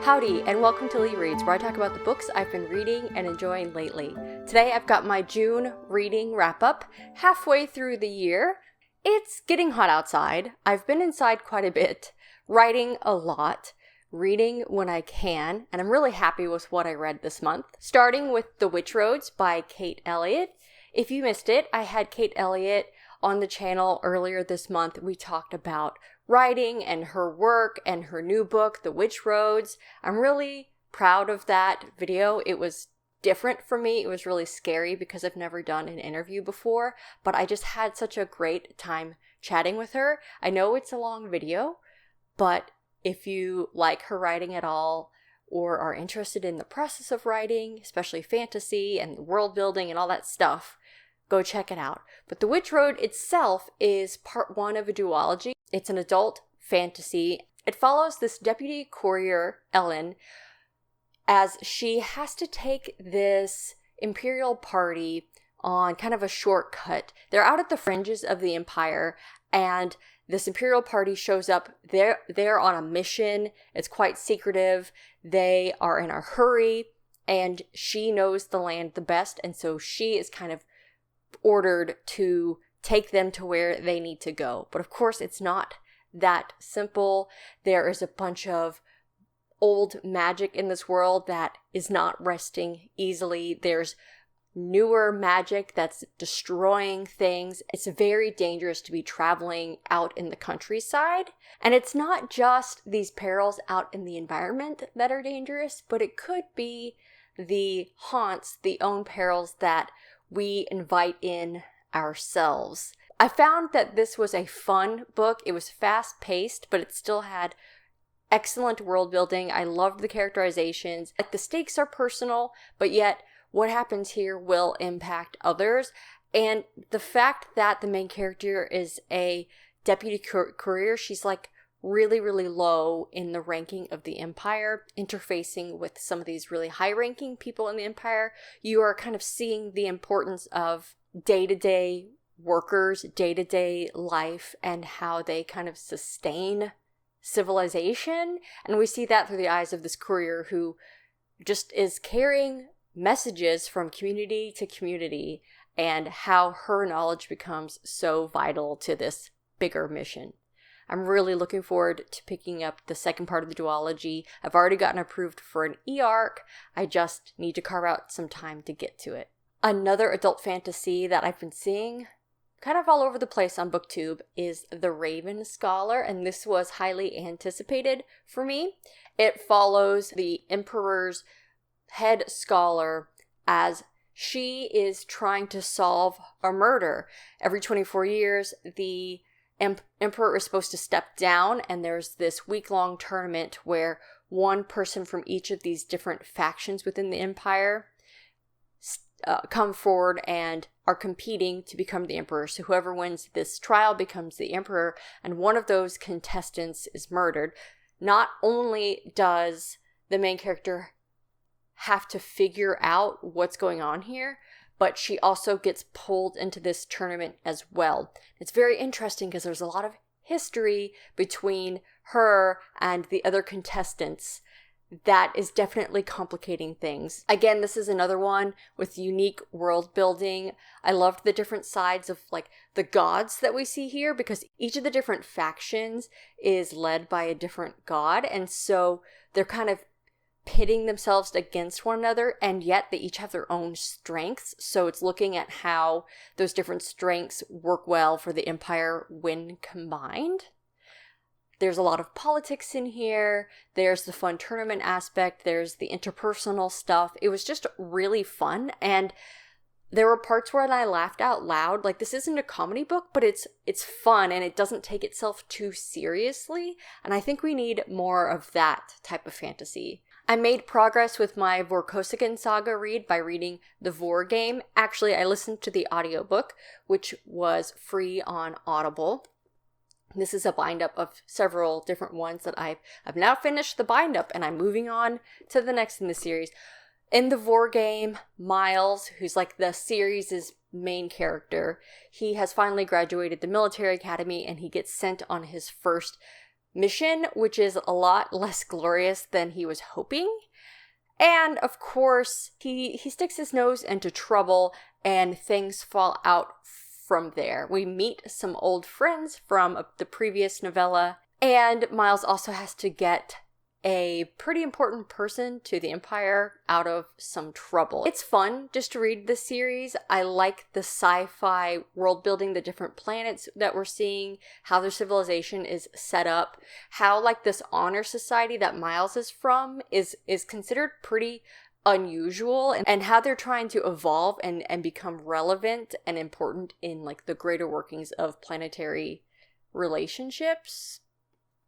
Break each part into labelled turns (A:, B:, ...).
A: Howdy, and welcome to LeeReads, where I talk about the books I've been reading and enjoying lately. Today I've got my June reading wrap-up, halfway through the year. It's getting hot outside. I've been inside quite a bit, writing a lot, reading when I can, and I'm really happy with what I read this month. Starting with The Witch Roads by Kate Elliott. If you missed it, I had Kate Elliott on the channel earlier this month. We talked about writing and her work and her new book, The Witch Roads. I'm really proud of that video. It was different for me. It was really scary because I've never done an interview before, but I just had such a great time chatting with her. I know it's a long video, but if you like her writing at all or are interested in the process of writing, especially fantasy and world building and all that stuff, go check it out. But The Witch Road itself is part one of a duology. It's an adult fantasy. It follows this deputy courier, Ellen, as she has to take this imperial party on kind of a shortcut. They're out at the fringes of the empire, and this imperial party shows up. They're on a mission. It's quite secretive. They are in a hurry, and she knows the land the best, and so she is kind of ordered to take them to where they need to go. But of course, it's not that simple. There is a bunch of old magic in this world that is not resting easily. There's newer magic that's destroying things. It's very dangerous to be traveling out in the countryside. And it's not just these perils out in the environment that are dangerous, but it could be the haunts, the own perils that we invite in ourselves. I found that this was a fun book. It was fast-paced, but it still had excellent world building. I loved the characterizations. Like, the stakes are personal, but yet what happens here will impact others. And the fact that the main character is a deputy courier, she's like really, really low in the ranking of the empire, interfacing with some of these really high-ranking people in the empire. You are kind of seeing the importance of day-to-day workers, day-to-day life, and how they kind of sustain civilization. And we see that through the eyes of this courier who just is carrying messages from community to community, and how her knowledge becomes so vital to this bigger mission. I'm really looking forward to picking up the second part of the duology. I've already gotten approved for an e-arc. I just need to carve out some time to get to it. Another adult fantasy that I've been seeing kind of all over the place on BookTube is The Raven Scholar, and this was highly anticipated for me. It follows the Emperor's head scholar as she is trying to solve a murder. Every 24 years, the Emperor is supposed to step down, and there's this week-long tournament where one person from each of these different factions within the empire come forward and are competing to become the emperor. So whoever wins this trial becomes the emperor, and one of those contestants is murdered. Not only does the main character have to figure out what's going on here, but she also gets pulled into this tournament as well. It's very interesting because there's a lot of history between her and the other contestants that is definitely complicating things. Again, this is another one with unique world building. I loved the different sides of like the gods that we see here, because each of the different factions is led by a different god, and so they're kind of pitting themselves against one another, and yet they each have their own strengths. So it's looking at how those different strengths work well for the empire when combined. There's a lot of politics in here. There's the fun tournament aspect. There's the interpersonal stuff. It was just really fun, and there were parts where I laughed out loud. Like, this isn't a comedy book, but it's fun, and it doesn't take itself too seriously, and I think we need more of that type of fantasy. I made progress with my Vorkosigan Saga read by reading the Vor game. Actually, I listened to the audiobook, which was free on Audible. This is a bind-up of several different ones that I've now finished the bind-up, and I'm moving on to the next in the series. In the Vor game, Miles, who's like the series' main character, he has finally graduated the military academy, and he gets sent on his first mission, which is a lot less glorious than he was hoping. And of course, he sticks his nose into trouble and things fall out from there. We meet some old friends from the previous novella, and Miles also has to get a pretty important person to the Empire out of some trouble. It's fun just to read this series. I like the sci-fi world building, the different planets that we're seeing, how their civilization is set up, how like this honor society that Miles is from is considered pretty unusual, and how they're trying to evolve and become relevant and important in like the greater workings of planetary relationships.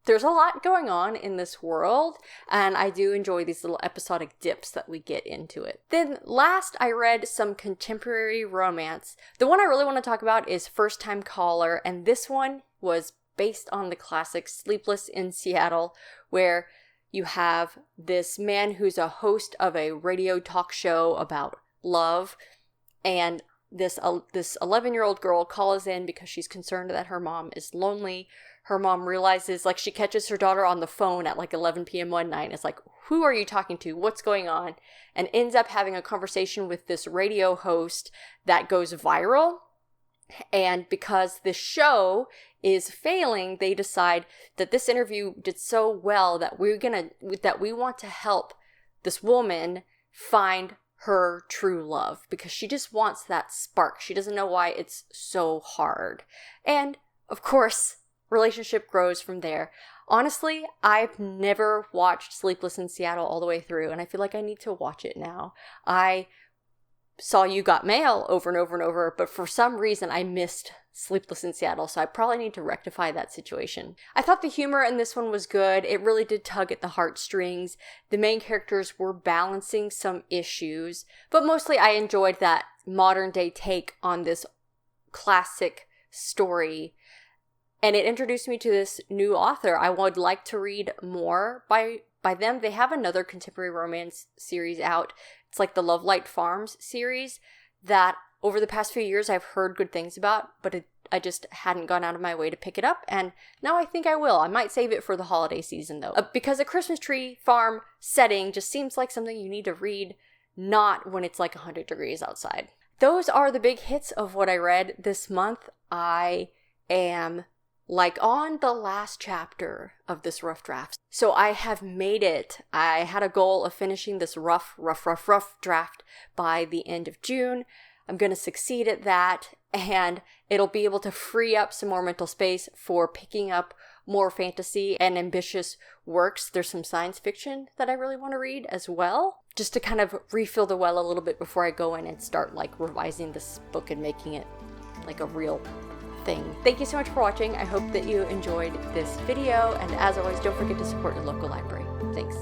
A: There's a lot going on in this world, and I do enjoy these little episodic dips that we get into it. Then last, I read some contemporary romance. The one I really want to talk about is First Time Caller, and this one was based on the classic Sleepless in Seattle, where you have this man who's a host of a radio talk show about love, and this 11-year-old girl calls in because she's concerned that her mom is lonely. Her mom realizes, like, she catches her daughter on the phone at like 11 p.m. one night and is like, who are you talking to? What's going on? And ends up having a conversation with this radio host that goes viral. And because this show is failing, they decide that this interview did so well that we want to help this woman find her true love, because she just wants that spark. She doesn't know why it's so hard. And of course, relationship grows from there. Honestly, I've never watched Sleepless in Seattle all the way through, and I feel like I need to watch it now. I saw You Got Mail over and over and over, but for some reason I missed Sleepless in Seattle, so I probably need to rectify that situation. I thought the humor in this one was good. It really did tug at the heartstrings. The main characters were balancing some issues, but mostly I enjoyed that modern day take on this classic story. And it introduced me to this new author. I would like to read more by them. They have another contemporary romance series out. It's like the Love Light Farms series that over the past few years I've heard good things about, but I just hadn't gone out of my way to pick it up. And now I think I will. I might save it for the holiday season though, because a Christmas tree farm setting just seems like something you need to read, not when it's like 100 degrees outside. Those are the big hits of what I read this month. I am like on the last chapter of this rough draft. So I have made it. I had a goal of finishing this rough draft by the end of June. I'm going to succeed at that, and it'll be able to free up some more mental space for picking up more fantasy and ambitious works. There's some science fiction that I really want to read as well, just to kind of refill the well a little bit before I go in and start like revising this book and making it like a real thing. Thank you so much for watching. I hope that you enjoyed this video, and as always, don't forget to support your local library. Thanks.